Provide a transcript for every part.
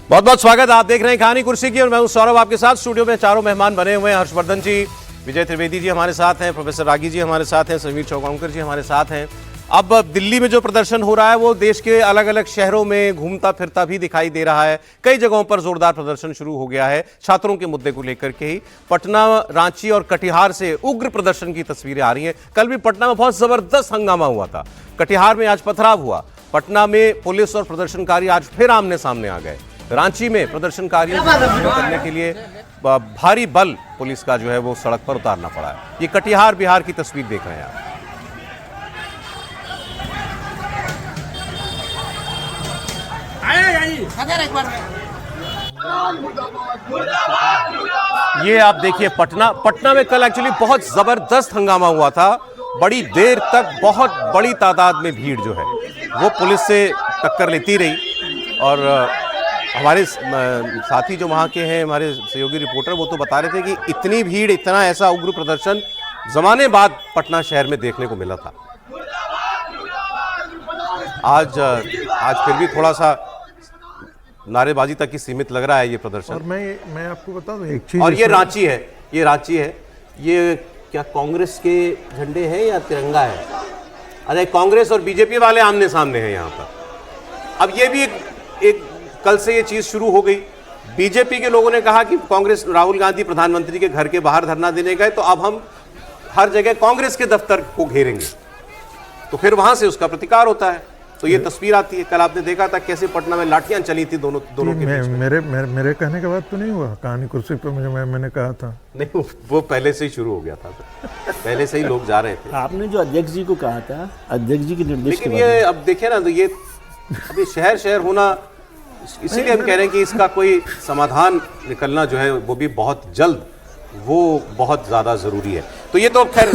बहुत बहुत स्वागत। आप देख रहे हैं कहानी कुर्सी की और मैं हूं सौरभ आपके साथ। स्टूडियो में चारों मेहमान बने हुए हैं। हर्षवर्धन जी, विजय त्रिवेदी जी हमारे साथ हैं, प्रोफेसर रागी जी हमारे साथ हैं, समीर चौगांवकर जी हमारे साथ हैं। अब दिल्ली में जो प्रदर्शन हो रहा है वो देश के अलग अलग शहरों में घूमता फिरता भी दिखाई दे रहा है। कई जगहों पर जोरदार प्रदर्शन शुरू हो गया है छात्रों के मुद्दे को लेकर के ही। पटना, रांची और कटिहार से उग्र प्रदर्शन की तस्वीरें आ रही हैं। कल भी पटना में बहुत जबरदस्त हंगामा हुआ था, कटिहार में आज पथराव हुआ। पटना में पुलिस और प्रदर्शनकारी आज फिर आमने सामने आ गए। रांची में प्रदर्शनकारियों को करने के लिए भारी बल पुलिस का जो है वो सड़क पर उतारना पड़ा है। ये कटिहार बिहार की तस्वीर देख रहे हैं आप। ये आप देखिए पटना में कल एक्चुअली बहुत जबरदस्त हंगामा हुआ था। बड़ी देर तक बहुत बड़ी तादाद में भीड़ जो है वो पुलिस से टक्कर लेती रही। और हमारे साथी जो वहाँ के हैं, हमारे सहयोगी रिपोर्टर, वो तो बता रहे थे कि इतनी भीड़, इतना ऐसा उग्र प्रदर्शन जमाने बाद पटना शहर में देखने को मिला था। आज फिर भी थोड़ा सा नारेबाजी तक ही सीमित लग रहा है ये प्रदर्शन। और मैं आपको बता दूं एक चीज, और ये रांची है, ये क्या कांग्रेस के झंडे हैं या तिरंगा है? अरे कांग्रेस और बीजेपी वाले आमने सामने हैं यहाँ पर। अब ये भी एक कल से ये चीज शुरू हो गई। बीजेपी के लोगों ने कहा कि कांग्रेस, राहुल गांधी प्रधानमंत्री के घर के बाहर धरना देने गए तो अब हम हर जगह कांग्रेस के दफ्तर को घेरेंगे, तो फिर वहां से उसका प्रतिकार होता है। तो ये तस्वीर आती है। कल आपने देखा था कैसे पटना में लाठियां चली थी दोनों के बीच में। मेरे कहने के बाद तो नहीं हुआ कहानी कुर्सी पे, मैंने कहा था नहीं, वो पहले से ही शुरू हो गया था। पहले से ही लोग जा रहे थे। आपने जो अध्यक्ष जी को कहा था, अध्यक्ष जी के निर्देश, लेकिन ये अब देखिए ना, तो ये अभी शहर शहर होना, इसीलिए हम कह रहे हैं कि इसका कोई समाधान निकलना जो है वो भी बहुत जल्द, वो बहुत ज़्यादा ज़रूरी है। तो ये तो खैर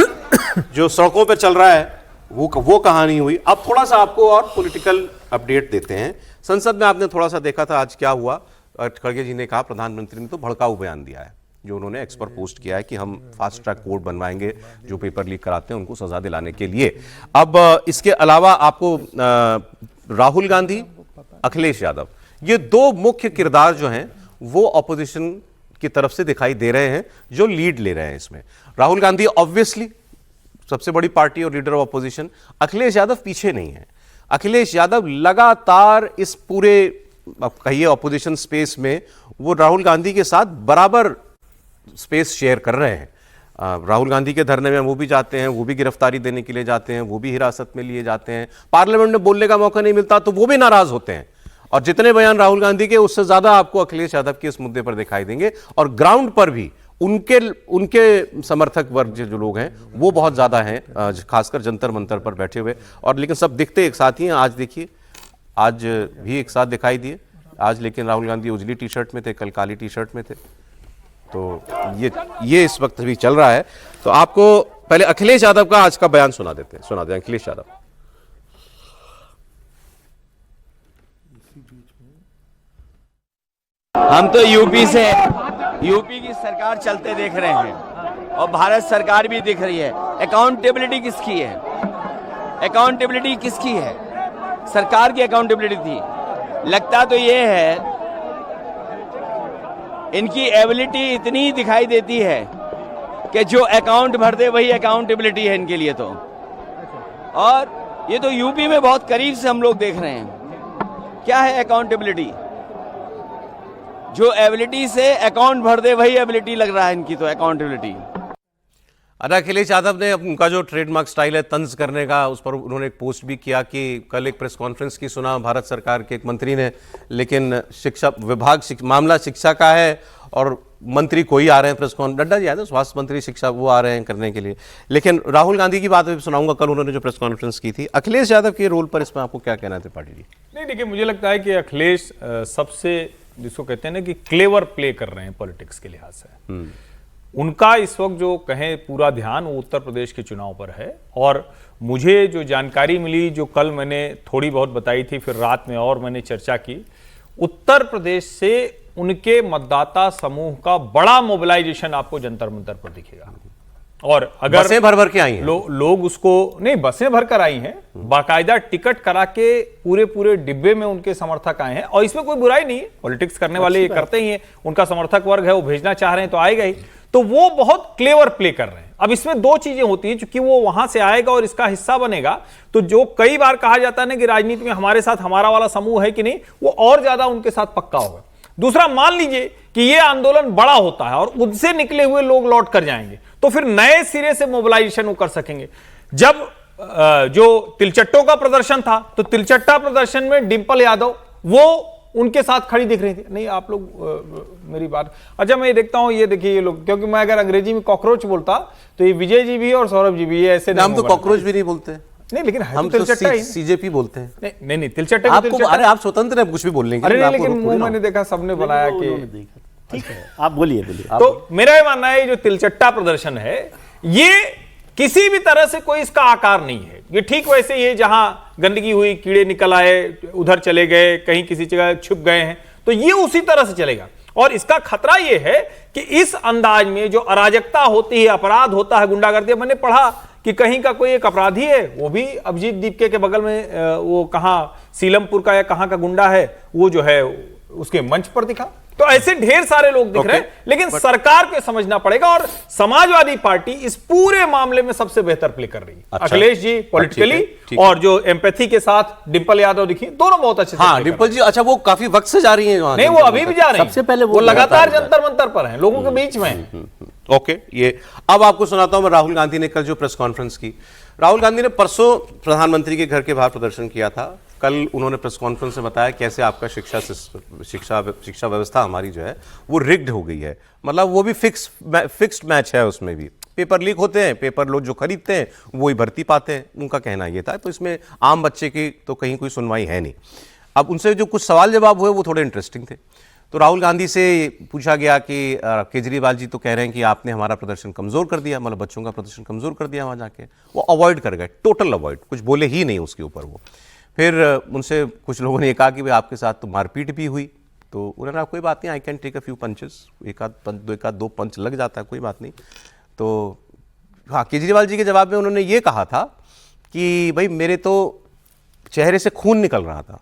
जो सड़कों पे चल रहा है वो कहानी हुई। अब थोड़ा सा आपको और पॉलिटिकल अपडेट देते हैं। संसद में आपने थोड़ा सा देखा था आज क्या हुआ। खड़गे जी ने कहा, प्रधानमंत्री ने तो भड़काऊ बयान दिया है जो उन्होंने एक्स पर पोस्ट किया है कि हम फास्ट ट्रैक कोर्ट बनवाएंगे, जो पेपर लीक कराते हैं उनको सजा दिलाने के लिए। अब इसके अलावा आपको राहुल गांधी, अखिलेश यादव, ये दो मुख्य किरदार जो हैं वो ऑपोजिशन की तरफ से दिखाई दे रहे हैं जो लीड ले रहे हैं इसमें। राहुल गांधी ऑब्वियसली सबसे बड़ी पार्टी और leader of opposition. Akhilesh Yadav पीछे नहीं है। अखिलेश यादव लगातार इस पूरे कहिए ऑपोजिशन स्पेस में वो राहुल गांधी के साथ बराबर स्पेस शेयर कर रहे हैं। राहुल गांधी के धरने में वो भी जाते हैं, वो भी गिरफ्तारी देने के लिए जाते हैं, वो भी हिरासत में लिए जाते हैं। पार्लियामेंट में बोलने का मौका नहीं मिलता तो वो भी नाराज होते हैं। और जितने बयान राहुल गांधी के, उससे ज्यादा आपको अखिलेश यादव के इस मुद्दे पर दिखाई देंगे। और ग्राउंड पर भी उनके समर्थक वर्ग जो लोग हैं वो बहुत ज्यादा हैं, खासकर जंतर मंतर पर बैठे हुए। और लेकिन सब दिखते एक साथ ही हैं। आज देखिए, आज भी एक साथ दिखाई दिए। आज लेकिन राहुल गांधी उजली टी शर्ट में थे, कल काली टी शर्ट में थे। तो ये इस वक्त भी चल रहा है। तो आपको पहले अखिलेश यादव का आज का बयान सुना दें। अखिलेश यादव, हम तो यूपी की सरकार चलते देख रहे हैं और भारत सरकार भी दिख रही है। अकाउंटेबिलिटी किसकी है? अकाउंटेबिलिटी किसकी है? सरकार की अकाउंटेबिलिटी थी। लगता तो ये है इनकी एबिलिटी इतनी दिखाई देती है कि जो अकाउंट भर दे वही अकाउंटेबिलिटी है इनके लिए तो। और ये तो यूपी में बहुत करीब से हम लोग देख रहे हैं। क्या है अकाउंटेबिलिटी? जो एबिलिटी से अकाउंट भर दे वही एबिलिटी लग रहा है इनकी तो अकाउंटेबिलिटी। अरे अखिलेश यादव ने उनका जो ट्रेडमार्क स्टाइल है तंज करने का, उस पर उन्होंने एक पोस्ट भी किया कि कल एक प्रेस कॉन्फ्रेंस की सुना भारत सरकार के एक मंत्री ने, लेकिन शिक्षा विभाग मामला शिक्षा का है और मंत्री कोई आ रहे हैं प्रेस कॉन्फ्रेंस, नड्डा जी आए थे, स्वास्थ्य मंत्री, शिक्षा वो आ रहे हैं करने के लिए। लेकिन राहुल गांधी की बात भी सुनाऊंगा, कल उन्होंने जो प्रेस कॉन्फ्रेंस की थी। अखिलेश यादव के रोल पर इसमें आपको क्या कहना है त्रिपाठी जी? नहीं, देखिए, मुझे लगता है कि अखिलेश सबसे, जिसको कहते हैं ना कि क्लेवर प्ले कर रहे हैं पॉलिटिक्स के लिहाज से। उनका इस वक्त जो कहें पूरा ध्यान वो उत्तर प्रदेश के चुनाव पर है। और मुझे जो जानकारी मिली, जो कल मैंने थोड़ी बहुत बताई थी, फिर रात में और मैंने चर्चा की, उत्तर प्रदेश से उनके मतदाता समूह का बड़ा मोबिलाइजेशन आपको जंतर मंतर पर दिखेगा। और अगर बसें भर भर के आई हैं। लोग उसको नहीं, बसें भर कर आई हैं, बाकायदा टिकट करा के पूरे पूरे डिब्बे में उनके समर्थक आए हैं, और इसमें कोई बुराई नहीं है, पॉलिटिक्स करने वाले ये करते ही हैं, उनका समर्थक वर्ग है, वो भेजना चाह रहे हैं तो आएगा ही। तो वो बहुत क्लेवर प्ले कर रहे हैं। अब इसमें दो चीजें होती हैं, क्योंकि वो वहां से आएगा और इसका हिस्सा बनेगा, तो जो कई बार कहा जाता है ना कि राजनीति में हमारे साथ हमारा वाला समूह है कि नहीं, वो और ज्यादा उनके साथ पक्का होगा। दूसरा, मान लीजिए कि ये आंदोलन बड़ा होता है और उनसे निकले हुए लोग लौट कर जाएंगे, तो फिर नए सिरे से मोबिलाइजेशन वो कर सकेंगे। जब जो तिलचट्टों का प्रदर्शन था, तो तिलचट्टा प्रदर्शन में डिंपल यादव वो उनके साथ खड़ी दिख रही थी। नहीं, आप लोग मेरी बात, अच्छा मैं ये देखता हूं, ये देखिए ये लोग, क्योंकि मैं अगर अंग्रेजी में कॉकरोच बोलता तो ये विजय जी भी और सौरभ जी भी, ये ऐसे हम तो कॉकरोच भी नहीं बोलते, नहीं, लेकिन हम तो सीजेपी बोलते हैं। नहीं तिलचट्टे आपको, अरे आप स्वतंत्र हैं, कुछ भी बोल लेंगे। अरे लेकिन मुंह मैंने देखा सबने बनाया कि ठीक है, आप बोलिए। तो मेरा ये मानना है, जो तिलचट्टा प्रदर्शन है, ये किसी भी तरह से कोई इसका आकार नहीं है। ये ठीक वैसे ही है, जहां गंदगी हुई, कीड़े निकल आए, उधर चले गए, कहीं किसी जगह छुप गए हैं, तो ये उसी तरह से चलेगा। और इसका खतरा ये है कि इस अंदाज में जो अराजकता होती है, अपराध होता है, गुंडागर्दी, मैंने पढ़ा कि कहीं का कोई एक अपराधी है, वो भी अभिजीत दीपके के बगल में, वो कहां सीलमपुर का या कहां का गुंडा है, वो जो है उसके मंच पर दिखा। तो ऐसे ढेर सारे लोग दिख रहे हैं, लेकिन सरकार को समझना पड़ेगा, और समाजवादी पार्टी इस पूरे मामले में सबसे बेहतर प्ले कर रही है। अच्छा, अखिलेश जी पॉलिटिकली, और जो एम्पैथी के साथ डिंपल यादव दिखी, दोनों बहुत अच्छे से। हाँ, डिंपल जी, अच्छा वो काफी वक्त से जा रही हैं? नहीं, वो अभी भी जा रही हैं। सबसे पहले वो लगातार जंतर मंतर पर हैं, लोगों के बीच में। ओके, ये अब आपको सुनाता हूं मैं। राहुल गांधी ने कल जो प्रेस कॉन्फ्रेंस की, राहुल गांधी ने परसों प्रधानमंत्री के घर के बाहर प्रदर्शन किया था। कल उन्होंने प्रेस कॉन्फ्रेंस में बताया कैसे आपका शिक्षा व्यवस्था हमारी जो है वो रिग्ड हो गई है। मतलब वो भी फिक्स्ड मैच है, उसमें भी पेपर लीक होते हैं, पेपर लोग जो खरीदते हैं वही भर्ती पाते हैं, उनका कहना ये था। तो इसमें आम बच्चे की तो कहीं कोई सुनवाई है नहीं। अब उनसे जो कुछ सवाल जवाब हुए वो थोड़े इंटरेस्टिंग थे। तो राहुल गांधी से पूछा गया कि केजरीवाल जी तो कह रहे हैं कि आपने हमारा प्रदर्शन कमज़ोर कर दिया, मतलब बच्चों का प्रदर्शन कमज़ोर कर दिया वहाँ जाके। वो अवॉइड कर गए, टोटल अवॉइड, कुछ बोले ही नहीं उसके ऊपर वो। फिर उनसे कुछ लोगों ने कहा कि भाई आपके साथ तो मारपीट भी हुई, तो उन्होंने कहा कोई बात नहीं, I can take a few punches, एक आध दो पंच लग जाता है, कोई बात नहीं। तो हाँ, केजरीवाल जी के जवाब में उन्होंने ये कहा था कि भाई मेरे तो चेहरे से खून निकल रहा था।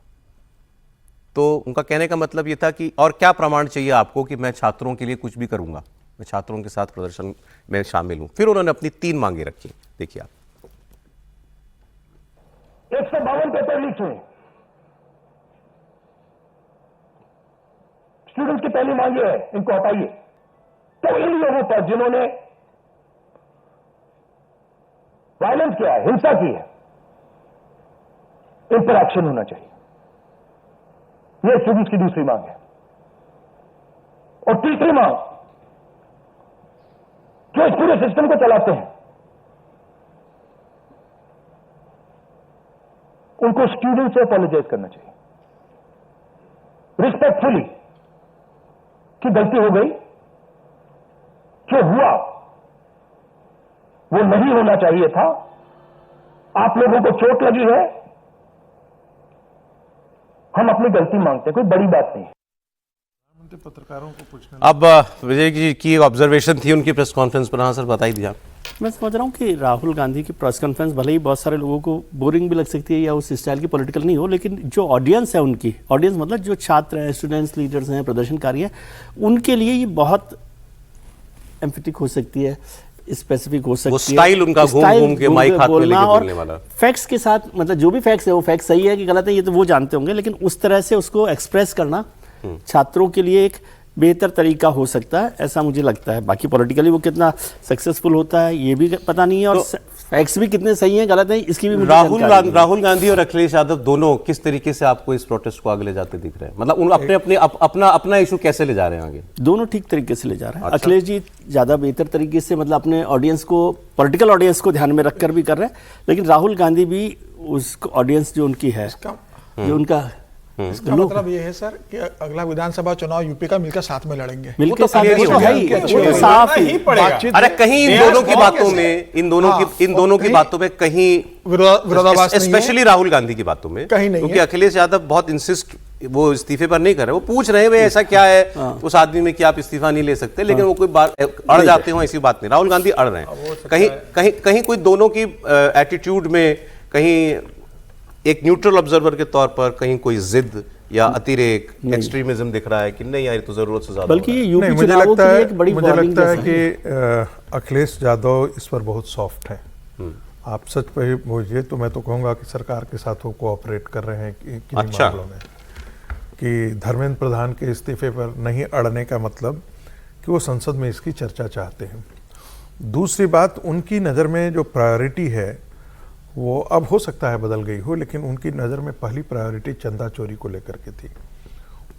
तो उनका कहने का मतलब ये था कि और क्या प्रमाण चाहिए आपको कि मैं छात्रों के लिए कुछ भी करूंगा, मैं छात्रों के साथ प्रदर्शन में शामिल हूं। फिर उन्होंने अपनी 3 मांगे रखी, देखिए आप। 152 पेपर लीक हुए। स्टूडेंट्स की पहली मांग ये है, इनको हटाइए। तो इन लोगों पर जिन्होंने वायलेंस किया है, हिंसा की है, इन पर एक्शन होना चाहिए। यह स्टूडेंट्स की दूसरी मांग है। और तीसरी मांग, जो इस पूरे सिस्टम को चलाते हैं, उनको स्टूडेंट से अपोलोजाइज करना चाहिए रिस्पेक्टफुली कि गलती हो गई, जो हुआ वो नहीं होना चाहिए था, आप लोगों को चोट लगी है, हम अपनी गलती मांगते हैं, कोई बड़ी बात नहीं है। पत्रकारों को पूछना। अब विजय जी की ऑब्जर्वेशन थी उनकी प्रेस कॉन्फ्रेंस पर। हाँ सर, बताइए दीजिए। मैं समझ रहा हूँ कि राहुल गांधी की प्रेस कॉन्फ्रेंस भले ही बहुत सारे लोगों को बोरिंग भी लग सकती है या उस स्टाइल की पॉलिटिकल नहीं हो, लेकिन जो ऑडियंस है उनकी, ऑडियंस मतलब जो छात्र हैं, स्टूडेंट्स, लीडर्स हैं, प्रदर्शनकारी हैं, उनके लिए ये बहुत एम्फेटिक हो सकती है, स्पेसिफिक हो सकती है। स्टाइल उनका घूम के माइक हाथ में लेके बोलने वाला, फैक्ट्स के साथ, मतलब जो भी फैक्ट्स है वो फैक्ट सही है कि गलत है ये तो वो जानते होंगे, लेकिन उस तरह से उसको एक्सप्रेस करना छात्रों के लिए एक बेहतर तरीका हो सकता है, ऐसा मुझे लगता है। बाकी पॉलिटिकली वो कितना सक्सेसफुल होता है ये भी पता नहीं है, और फैक्ट्स भी कितने सही हैं गलत हैं इसकी भी मुझे राहुल गांधी और अखिलेश यादव दोनों किस तरीके से आपको इस प्रोटेस्ट को आगे ले जाते दिख रहे हैं? मतलब उन अपना इशू कैसे ले जा रहे हैं आगे? दोनों ठीक तरीके से ले जा रहे हैं। अच्छा। अखिलेश जी ज्यादा बेहतर तरीके से, मतलब अपने ऑडियंस को, पॉलिटिकल ऑडियंस को ध्यान में रखकर भी कर रहे हैं, लेकिन राहुल गांधी भी उस ऑडियंस जो उनकी है, जो उनका इसका मतलब ये है सर कि अगला विधानसभा चुनाव यूपी का मिलकर साथ में लड़ेंगे। मिलकर साथ clear ही तो हो है ही, गया। वो तो साफ ही बातचीत अरे कहीं इन दोनों की बातों में इन दोनों की कहीं बातों में कहीं विरोधाभास नहीं है। स्पेशली राहुल गांधी की बातों में कहीं नहीं क्योंकि है। अखिलेश यादव बहुत इंसिस्ट वो इस्तीफे पर नहीं कर रहे, वो पूछ रहे हैं भाई ऐसा क्या है उस आदमी में कि आप इस्तीफा नहीं ले सकते, लेकिन वो कोई बात अड़ जाते हो, ऐसी बात नहीं। राहुल गांधी अड़ रहे हैं, कहीं कहीं कहीं कोई दोनों की एटीट्यूड में कहीं एक न्यूट्रल ऑब्जर्वर के तौर पर कहीं कोई जिद या अतिरेक एक्सट्रीमिज्म दिख रहा है कि नहीं यार ये तो जरूरत से ज्यादा बल्कि ये यूपी नहीं, मुझे चुनावों लगता के लिए है एक बड़ी मुझे warning लगता है जैसा कि अखिलेश यादव इस पर बहुत सॉफ्ट है। आप सच पे बोलिए तो मैं तो कहूँगा कि सरकार के साथ वो कोऑपरेट कर रहे हैं कि अच्छा। मामलों में कि धर्मेंद्र प्रधान के इस्तीफे पर नहीं अड़ने का मतलब कि वो संसद में इसकी चर्चा चाहते हैं। दूसरी बात, उनकी नज़र में जो प्रायोरिटी है वो अब हो सकता है बदल गई हो, लेकिन उनकी नज़र में पहली प्रायोरिटी चंदा चोरी को लेकर के थी।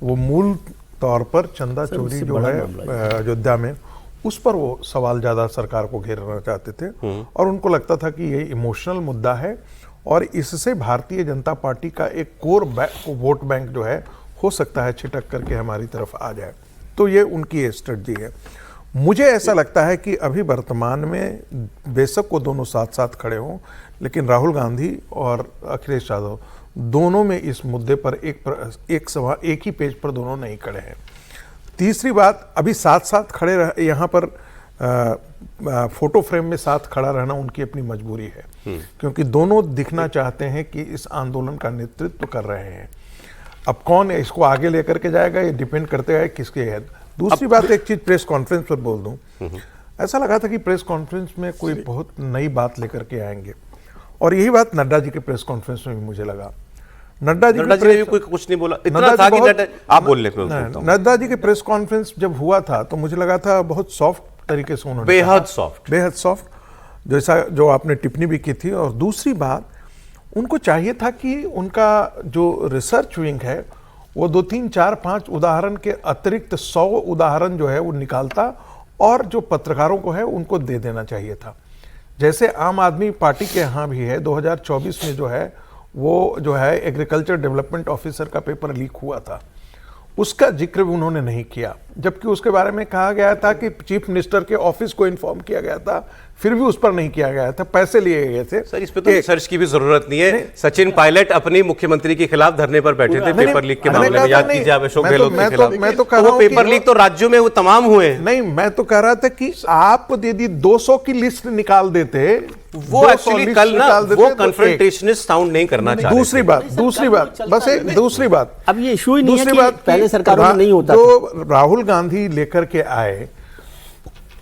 वो मूल तौर पर चंदा चोरी उससे जो बड़ा है मामला अयोध्या में, उस पर वो सवाल ज़्यादा सरकार को घेरना चाहते थे और उनको लगता था कि ये इमोशनल मुद्दा है और इससे भारतीय जनता पार्टी का एक कोर वोट बैंक जो है हो सकता है छिटक करके हमारी तरफ आ जाए। तो ये उनकी स्ट्रेटजी है। मुझे ऐसा लगता है कि अभी वर्तमान में बेशक वो दोनों साथ साथ खड़े हों, लेकिन राहुल गांधी और अखिलेश यादव दोनों में इस मुद्दे पर एक ही पेज पर दोनों नहीं खड़े हैं। तीसरी बात, अभी साथ साथ खड़े यहाँ पर फोटो फ्रेम में साथ खड़ा रहना उनकी अपनी मजबूरी है, क्योंकि दोनों दिखना चाहते हैं कि इस आंदोलन का नेतृत्व कर रहे हैं। अब कौन इसको आगे लेकर के जाएगा ये डिपेंड करते हैं किसके है। दूसरी बात, एक चीज प्रेस कॉन्फ्रेंस पर बोल दूं, ऐसा लगा था कि प्रेस कॉन्फ्रेंस में कोई बहुत नई बात लेकर के आएंगे और यही बात नड्डा जी के प्रेस कॉन्फ्रेंस में भी मुझे लगा। नड्डा जी ने भी कोई कुछ नहीं बोला, इतना था कि आप बोल ले। नड्डा जी के प्रेस कॉन्फ्रेंस जब हुआ था तो मुझे लगा था बहुत सॉफ्ट तरीके से उन्होंने, बेहद सॉफ्ट जैसा जो आपने टिप्पणी भी की थी। और दूसरी बात, उनको चाहिए था कि उनका जो रिसर्च विंग है वो 2, 3, 4, 5 उदाहरण के अतिरिक्त 100 उदाहरण जो है वो निकालता और जो पत्रकारों को है उनको दे देना चाहिए था। जैसे आम आदमी पार्टी के यहाँ भी है, 2024 में जो है वो जो है एग्रीकल्चर डेवलपमेंट ऑफिसर का पेपर लीक हुआ था, उसका जिक्र भी उन्होंने नहीं किया, जबकि उसके बारे में कहा गया था कि चीफ मिनिस्टर के ऑफिस को इन्फॉर्म किया गया था, फिर भी उस पर नहीं किया गया था, पैसे लिए गए थे। सर इस पे तो रिसर्च की भी जरूरत नहीं है। सचिन पायलट अपनी मुख्यमंत्री के खिलाफ धरने पर बैठे थे पेपर लीक के मामले में, याद कीजिए आप अशोक गहलोत के खिलाफ। मैं तो कह रहा वो हूं पेपर कि लीक तो राज्यों में वो तमाम हुए हैं। नहीं, मैं तो कह रहा था कि आप यदि 200 की लिस्ट निकाल देते, वो एक्चुअली कल ना वो कन्फ्रंटेशनिस्ट साउंड नहीं करना चाहते। दूसरी बात बस एक दूसरी बात, अब ये इशू ही नहीं है दूसरी कि बात पहले सरकारों में नहीं होता जो राहुल गांधी लेकर के आए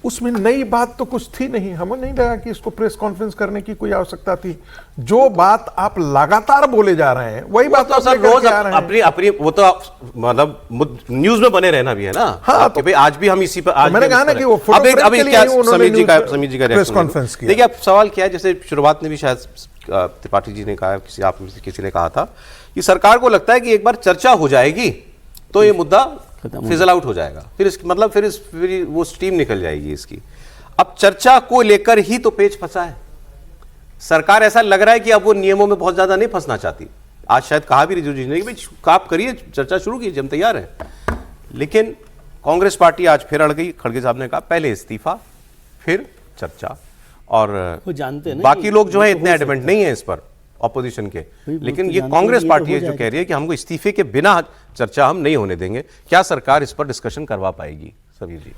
उसमें नई बात तो कुछ थी नहीं। हमें नहीं लगा कि इसको प्रेस कॉन्फ्रेंस करने की कोई आवश्यकता थी। जो बात आप लगातार बोले जा रहे हैं वही बात तो सर रोज अपनी वो तो मतलब न्यूज में बने रहना भी है ना। हाँ, तो भाई आज भी हम इसी पर आज मैंने कहा ना कि वो अब क्या समीर जी का प्रेस कॉन्फ्रेंस किया। देखिए अब सवाल क्या है, जैसे शुरुआत में भी शायद त्रिपाठी जी ने कहा, किसी ने कहा था कि सरकार को लगता है कि एक बार चर्चा हो जाएगी तो ये मुद्दा फिजल आउट हो जाएगा, फिर वो स्टीम निकल जाएगी इसकी। अब चर्चा को लेकर ही तो पेच फंसा है। सरकार ऐसा लग रहा है कि अब वो नियमों में बहुत ज्यादा नहीं फंसना चाहती। आज शायद कहा भी रिजू जी ने कि भाई आप करिए, चर्चा शुरू कीजिए, हम तैयार हैं। लेकिन कांग्रेस पार्टी आज फिर अड़ गई। खड़गे साहब ने कहा पहले इस्तीफा फिर चर्चा, और वो जानते हैं ना बाकी लोग जो है इतने एडमेंट नहीं है इस पर ऑपोजिशन के, लेकिन ये कांग्रेस पार्टी है जो कह रही है कि हमको इस्तीफे के बिना चर्चा हम नहीं होने देंगे। क्या सरकार इस पर डिस्कशन करवा पाएगी? सभी जी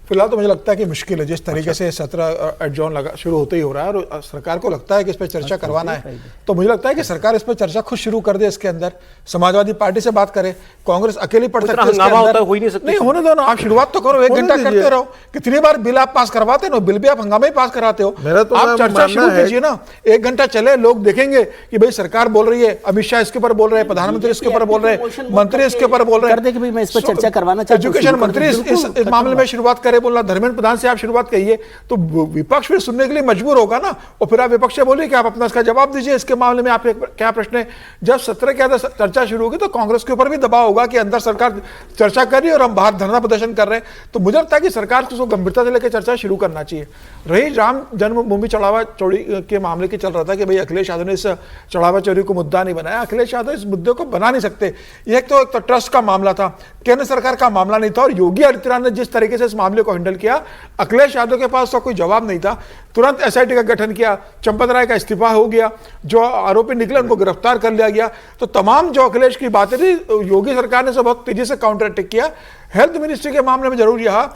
फिलहाल तो मुझे लगता है कि मुश्किल है। जिस तरीके से सत्र एडजॉर्न लगा शुरू होते ही हो रहा है और सरकार को लगता है कि इस पर चर्चा करवाना है, तो मुझे लगता है कि सरकार इस पर चर्चा खुद शुरू कर दे। इसके अंदर समाजवादी पार्टी से बात करे, कांग्रेस अकेली पड़ सकती है इसके अंदर। हो ही नहीं सकता। नहीं होने दो ना, आप शुरुआत तो करो, 1 घंटा करते रहो। कितनी बार बिल आप पास करवाते हो, बिल भी आप हंगामे पास कराते हो। आप चर्चा शुरू कीजिए ना, 1 घंटा चले, लोग देखेंगे कि भाई सरकार बोल रही है, अमित शाह इसके ऊपर बोल रहे हैं, प्रधानमंत्री इसके ऊपर बोल रहे हैं, मंत्री इसके ऊपर बोल रहे हैं, चर्चा करवाना चाहते हैं। एजुकेशन मंत्री इस मामले में शुरुआत करे, करे बोलना, धर्मेंद्र प्रधान से आप शुरुआत कहिए तो विपक्ष फिर सुनने के लिए मजबूर होगा ना, और फिर आप विपक्ष से बोलिए कि आप अपना इसका जवाब दीजिए, इसके मामले में आप क्या प्रश्न है। जब सत्र के अंदर चर्चा शुरू होगी तो कांग्रेस के ऊपर भी दबाव होगा कि अंदर सरकार चर्चा कर रही है और हम बाहर धरना प्रदर्शन कर रहे हैं। तो मुझे लगता है कि सरकार को उसको गंभीरता से लेकर चर्चा शुरू करना चाहिए। रही राम जन्मभूमि चढ़ावा चोरी के मामले की चल रहा था कि भाई अखिलेश यादव ने इस चढ़ावा चोरी को मुद्दा नहीं बनाया। अखिलेश यादव इस मुद्दे को बना नहीं सकते। एक तो ट्रस्ट का मामला था, केंद्र सरकार का मामला नहीं था, और योगी आदित्यनाथ ने जिस तरीके से इस मामले को हैंडल किया, अखिलेश यादव के पास तो कोई जवाब नहीं था। तुरंत एसआईटी का गठन किया, चंपत राय का इस्तीफा हो गया, जो आरोपी निकले उनको गिरफ्तार कर लिया गया। तो तमाम जो अखिलेश की बातें थी योगी सरकार ने सब बहुत तेजी से काउंटर अटैक किया। हेल्थ मिनिस्ट्री के मामले में जरूर यह,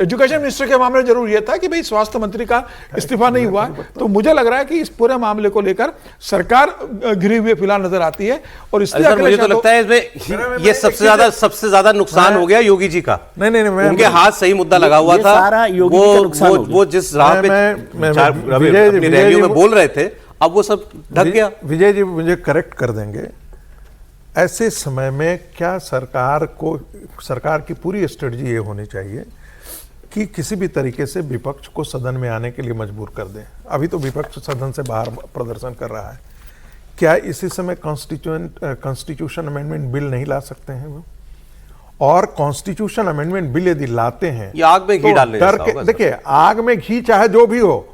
एजुकेशन मिनिस्ट्री के मामले में जरूर यह था कि भाई स्वास्थ्य मंत्री का इस्तीफा नहीं हुआ। तो मुझे लग रहा है कि इस पूरे मामले को लेकर सरकार घिरी हुई फिलहाल नजर आती है, और इसलिए मुझे तो लगता है इसमें ये सबसे ज्यादा नुकसान हो गया योगी जी का। नहीं, उनके हाथ सही मुद्दा लगा हुआ था, सारा योगी जी का नुकसान हो गया। वो जिस राह पे अपनी रैलियों में बोल रहे थे, अब वो सब ढक गया। विजय जी मुझे करेक्ट कर देंगे, ऐसे समय में क्या सरकार की पूरी स्ट्रेटजी ये होनी चाहिए कि किसी भी तरीके से विपक्ष को सदन में आने के लिए मजबूर कर दें। अभी तो विपक्ष सदन से बाहर प्रदर्शन कर रहा है, क्या इसी समय कॉन्स्टिट्यूशन अमेंडमेंट बिल नहीं ला सकते हैं वो? और कॉन्स्टिट्यूशन अमेंडमेंट बिल यदि लाते हैं, ये आग में घी डालने जैसा होगा सर। देखिए, आग में घी चाहे जो भी हो,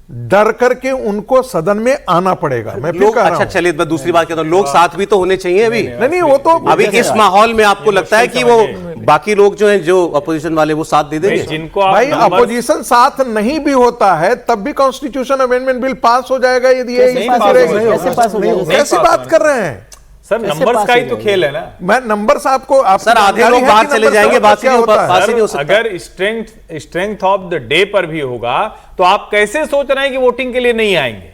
डर करके उनको सदन में आना पड़ेगा। मैं फिर कह रहा हूं। चलिए मैं दूसरी बात कहता हूं, लोग साथ भी तो होने चाहिए अभी। नहीं, वो तो अभी इस माहौल में आपको लगता है कि वो बाकी लोग जो हैं, जो अपोजिशन वाले, वो साथ दे देंगे? जिनको आप भाई अपोजिशन साथ नहीं भी होता है तब भी कॉन्स्टिट्यूशन अमेंडमेंट बिल पास हो जाएगा यदि ये कैसे पास हो जाएगा? कैसी बात कर रहे हैं सर? नंबर्स का ही तो खेल है ना। मैं नंबर्स आपको सर, आधे लोग बाहर चले जाएंगे, बाकी क्या होता है? नहीं हो सकता। अगर स्ट्रेंथ ऑफ द डे पर भी होगा तो आप कैसे सोच रहे हैं कि वोटिंग के लिए नहीं आएंगे?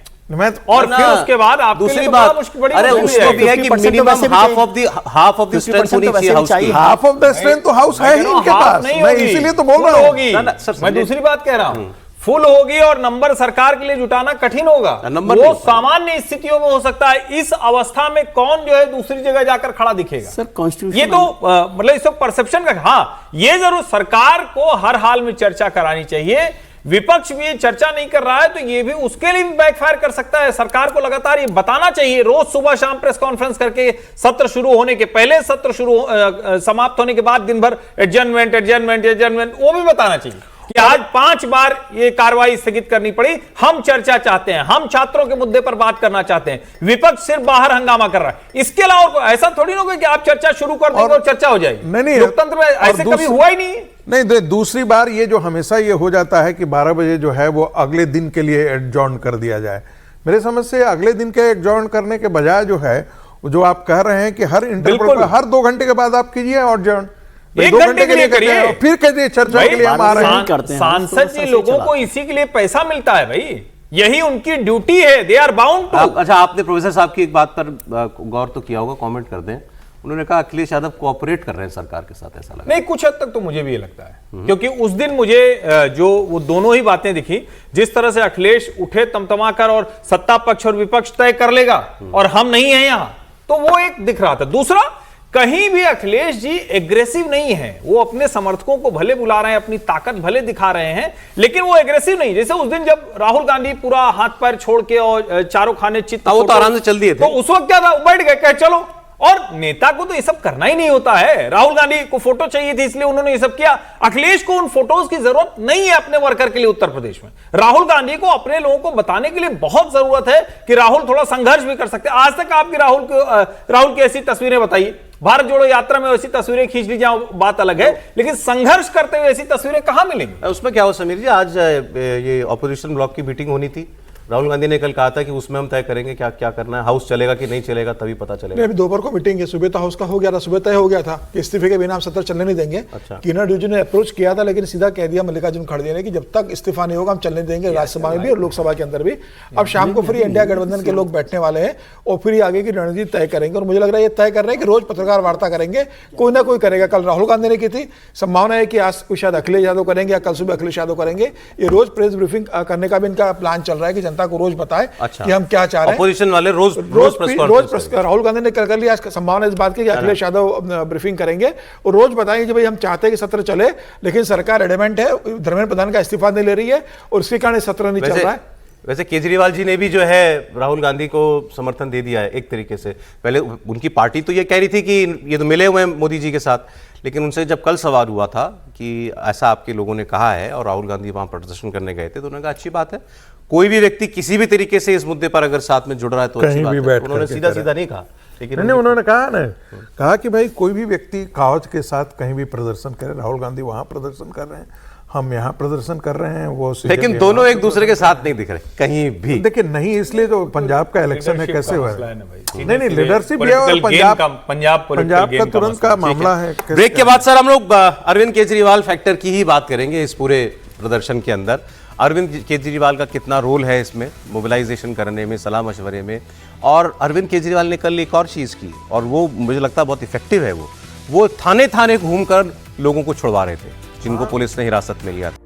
और फिर उसके बाद आप दूसरी बात, अरे उसको भी है कि minimum half of the strength होनी चाहिए हाउस की। हाफ ऑफ द स्ट्रेंथ तो हाउस है ही इनके पास, मैं इसीलिए तो बोल रहा हूं। मैं दूसरी बात कह रहा हूं, फुल होगी और नंबर सरकार के लिए जुटाना कठिन होगा। वो सामान्य स्थितियों में हो सकता है। इस अवस्था में कौन जो है दूसरी जगह जाकर खड़ा दिखेगा? सर कॉन्स्टिट्यूशन ये तो मतलब इस परसेप्शन का, हाँ ये जरूर सरकार को हर हाल में चर्चा करानी चाहिए। विपक्ष भी चर्चा नहीं कर रहा है तो ये भी उसके लिए भी बैकफायर कर सकता है। सरकार को लगातार ये बताना चाहिए, रोज सुबह शाम प्रेस कॉन्फ्रेंस करके, सत्र शुरू होने के पहले, सत्र समाप्त होने के बाद दिन भर एडजर्नमेंट, वो भी बताना चाहिए कि आज 5 बार ये कार्रवाई स्थगित करनी पड़ी। हम चर्चा चाहते हैं, हम छात्रों के मुद्दे पर बात करना चाहते हैं, विपक्ष सिर्फ बाहर हंगामा कर रहा है। इसके अलावा ऐसा थोड़ी ना होगा कि आप चर्चा शुरू कर देंगे और चर्चा हो जाएगी। नहीं, लोकतंत्र में ऐसे कभी हुआ ही नहीं। नहीं, दूसरी बार ये जो हमेशा ये हो जाता है कि 12 बजे जो है वो अगले दिन के लिए एडजॉर्न कर दिया जाए। मेरे समझ से अगले दिन के एडजॉर्न करने के बजाय जो है, जो आप कह रहे हैं कि हर इंटरवल पर हर 2 घंटे के बाद आप कीजिए एडजॉर्न, 1 घंटे के लिए करिए, फिर करिए चर्चा के लिए हम आ रहे हैं। सांसद जी लोगों को इसी के लिए पैसा मिलता है भाई, यही उनकी ड्यूटी है, दे आर बाउंड टू। अच्छा, आपने प्रोफेसर साहब की एक बात पर गौर तो किया होगा, कमेंट कर दें। उन्होंने कहा अखिलेश यादव कोऑपरेट कर रहे हैं सरकार के साथ, ऐसा लगा? नहीं, कुछ हद तक तो मुझे भी ये लगता है, क्योंकि उस दिन मुझे जो वो दोनों ही बातें दिखी, जिस तरह से अखिलेश उठे तमतमा कर और सत्ता पक्ष और विपक्ष तय कर लेगा और हम नहीं है यहां, तो वो एक दिख रहा था। दूसरा, कहीं भी अखिलेश जी एग्रेसिव नहीं है। वो अपने समर्थकों को भले बुला रहे हैं, अपनी ताकत भले दिखा रहे हैं, लेकिन वो एग्रेसिव नहीं। जैसे उस दिन जब राहुल गांधी पूरा हाथ पैर छोड़ के और चारों खाने चित्त, वो तो आराम से चल दिए थे, तो उस वक्त क्या था, बैठ गए, कहे चलो। और नेता को तो ये सब करना ही नहीं होता है। राहुल गांधी को फोटो चाहिए थी इसलिए उन्होंने ये सब किया। अखिलेश को उन फोटोज की जरूरत नहीं है अपने वर्कर के लिए उत्तर प्रदेश में। राहुल गांधी को अपने लोगों को बताने के लिए बहुत जरूरत है कि राहुल थोड़ा संघर्ष भी कर सकते हैं। आज तक आपकी राहुल की ऐसी तस्वीरें बताइए, भारत जोड़ो यात्रा में ऐसी तस्वीरें खींच ली जाओ, बात अलग है, लेकिन संघर्ष करते हुए ऐसी तस्वीरें कहां मिलेंगी? उसमें क्या हो समीर जी, आज ये ऑपोजिशन ब्लॉक की मीटिंग होनी थी, राहुल गांधी ने कल कहा था कि उसमें हम तय करेंगे क्या क्या करना है, हाउस चलेगा कि नहीं चलेगा तभी पता चलेगा। अभी दोपहर को मीटिंग है, सुबह तो हाउस का हो गया था, सुबह तय हो गया था कि इस्तीफे के बिना हम सत्र चलने नहीं देंगे। अच्छा। किरण रिजिजू ने अप्रोच किया था, लेकिन सीधा कह दिया मल्लिकार्जुन खड़गे ने कि जब तक इस्तीफा नहीं होगा हम चलने देंगे, राज्यसभा में भी और लोकसभा के अंदर भी। अब शाम को फिर इंडिया गठबंधन के लोग बैठने वाले हैं और फिर आगे की रणनीति तय करेंगे। और मुझे लग रहा है ये तय कर रहे हैं कि रोज पत्रकार वार्ता करेंगे, कोई ना कोई करेगा। कल राहुल गांधी ने की थी, संभावना है कि आज शायद अखिलेश यादव करेंगे या कल सुबह अखिलेश यादव करेंगे। ये रोज प्रेस ब्रीफिंग करने का भी इनका प्लान चल रहा है कि जनता जनता को रोज बताए अच्छा। कि हम क्या चाह रहे हैं। अपोजिशन वाले रोज राहुल गांधी ने कर लिया, संभावना इस बात की कि अखिलेश यादव ब्रीफिंग करेंगे और रोज बताएंगे कि भाई हम चाहते हैं कि सत्र चले, लेकिन सरकार एडमेंट है, धर्मेंद्र प्रधान का इस्तीफा नहीं ले रही है और इसी कारण सत्र नहीं चल रहा है। वैसे केजरीवाल जी ने भी जो है राहुल गांधी को समर्थन दे दिया है एक तरीके से। पहले उनकी पार्टी तो ये कह रही थी कि ये तो मिले हुए हैं मोदी जी के साथ, लेकिन उनसे जब कल सवाल हुआ था कि ऐसा आपके लोगों ने कहा है और राहुल गांधी वहां प्रदर्शन करने गए थे, तो उन्होंने कहा अच्छी बात है, कोई भी व्यक्ति किसी भी तरीके से इस मुद्दे पर अगर साथ में जुड़ रहा है तो अच्छी बात है। उन्होंने सीधा सीधा नहीं कहा, लेकिन नहीं, उन्होंने कहा कि भाई कोई भी व्यक्ति कागज के साथ कहीं भी प्रदर्शन करे, राहुल गांधी वहां प्रदर्शन कर रहे हैं, हम यहाँ प्रदर्शन कर रहे हैं, वो लेकिन दोनों एक दूसरे के साथ नहीं दिख रहे कहीं भी। देखिए नहीं, इसलिए तो पंजाब का इलेक्शन है, कैसे हुआ है? नहीं, लीडरशिप है और पंजाब का तुरंत का मामला है। ब्रेक के बाद सर हम लोग अरविंद केजरीवाल फैक्टर की ही बात करेंगे इस पूरे प्रदर्शन के अंदर। अरविंद केजरीवाल का कितना रोल है इसमें, मोबिलाइजेशन करने में, सलाह मशवरे में। और अरविंद केजरीवाल ने कल एक और चीज़ की और वो मुझे लगता है बहुत इफेक्टिव है। वो थाने थाने घूमकर लोगों को छुड़वा रहे थे जिनको पुलिस ने हिरासत में लिया था।